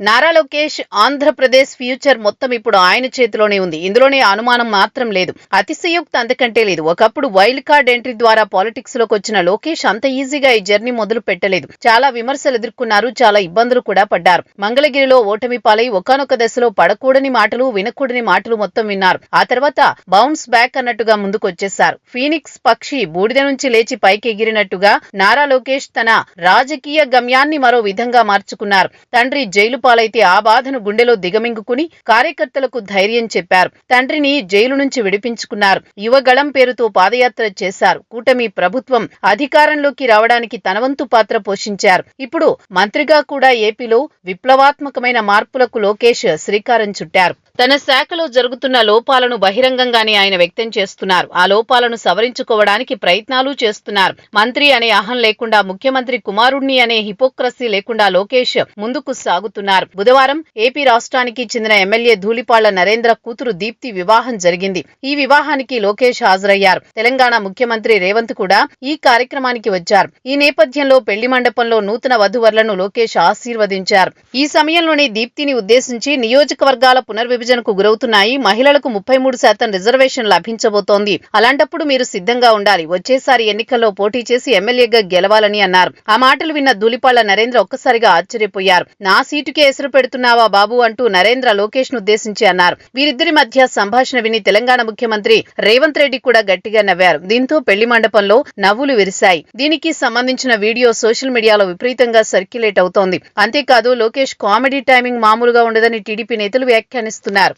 Nara Lokesh Andhra Pradesh future మొత్తం ఇప్పుడు ఆయన చేతిలోనే ఉంది. ఇందులోనే అనుమానం మాత్రం లేదు. అతిశయోక్తి అంతకంటే లేదు. ఒకప్పుడు వైల్డ్ కార్డ్ ఎంట్రీ ద్వారా పాలిటిక్స్ లోకి వచ్చిన లోకేష్ అంత ఈజీగా ఈ జర్నీ మొదలు పెట్టలేదు. చాలా విమర్శలు ఎదుర్కొన్నారు, చాలా ఇబ్బందులు కూడా పడ్డారు. మంగళగిరిలో ఓటమి పాలై ఒకానొక దశలో పడకూడని మాటలు, వినకూడని మాటలు మొత్తం విన్నారు. ఆ తర్వాత బౌన్స్ బ్యాక్ అన్నట్టుగా ముందుకొచ్చేశారు. ఫీనిక్స్ పక్షి బూడిద నుంచి లేచి పైకి ఎగిరినట్టుగా నారా లోకేష్ తన రాజకీయ గమ్యాన్ని మరో విధంగా మార్చుకున్నారు. తండ్రి జైలు పాలైతే ఆ బాధను గుండెలో దిగమింగుకుని కార్యకర్తలకు ధైర్యం చెప్పారు. తండ్రిని జైలు నుంచి విడిపించుకున్నారు. యువగళం పేరుతో పాదయాత్ర చేశారు. కూటమి ప్రభుత్వం అధికారంలోకి రావడానికి తనవంతు పాత్ర పోషించారు. ఇప్పుడు మంత్రిగా కూడా ఏపీలో విప్లవాత్మకమైన మార్పులకు లోకేష్ శ్రీకారం చుట్టారు. తన శాఖలో జరుగుతున్న లోపాలను బహిరంగంగానే ఆయన వ్యక్తం చేస్తున్నారు. ఆ లోపాలను సవరించుకోవడానికి ప్రయత్నాలు చేస్తున్నారు. మంత్రి అనే అహం లేకుండా, ముఖ్యమంత్రి కుమారుణ్ణి అనే హిపోక్రసీ లేకుండా లోకేష్ ముందుకు సాగుతున్నారు. బుధవారం ఏపీ రాష్ట్రానికి చెందిన ఎమ్మెల్యే ధూళిపాళ్ల నరేంద్ర కూతురు దీప్తి వివాహం జరిగింది. ఈ వివాహానికి లోకేష్ హాజరయ్యారు. తెలంగాణ ముఖ్యమంత్రి రేవంత్ కూడా ఈ కార్యక్రమానికి వచ్చారు. ఈ నేపథ్యంలో పెళ్లి మండపంలో నూతన వధువరులను లోకేష్ ఆశీర్వదించారు. ఈ సమయంలోనే దీప్తిని ఉద్దేశించి నియోజకవర్గాల పునర్విభజనకు గురవుతున్నాయి. మహిళలకు 33% రిజర్వేషన్ లభించబోతోంది. అలాంటప్పుడు మీరు సిద్ధంగా ఉండాలి. వచ్చేసారి ఎన్నికల్లో పోటీ చేసి ఎమ్మెల్యేగా గెలవాలని అన్నారు. ఆ మాటలు విన్న ధూళిపాళ్ల నరేంద్ర ఒక్కసారిగా ఆశ్చర్యపోయారు. నా సీటుకే ఎసురు పెడుతున్నావా బాబు అంటూ నరేంద్ర లోకేష్ ను ఉద్దేశించి అన్నారు. వీరిద్దరి మధ్య సంభాషణ విని తెలంగాణ ముఖ్యమంత్రి రేవంత్ రెడ్డి కూడా గట్టిగా నవ్వారు. దీంతో పెళ్లి మండపంలో నవ్వులు విరిశాయి. దీనికి సంబంధించిన వీడియో సోషల్ మీడియాలో విపరీతంగా సర్క్యులేట్ అవుతోంది. అంతేకాదు లోకేష్ కామెడీ టైమింగ్ మామూలుగా ఉండదని టీడీపీ నేతలు వ్యాఖ్యానిస్తున్నారు.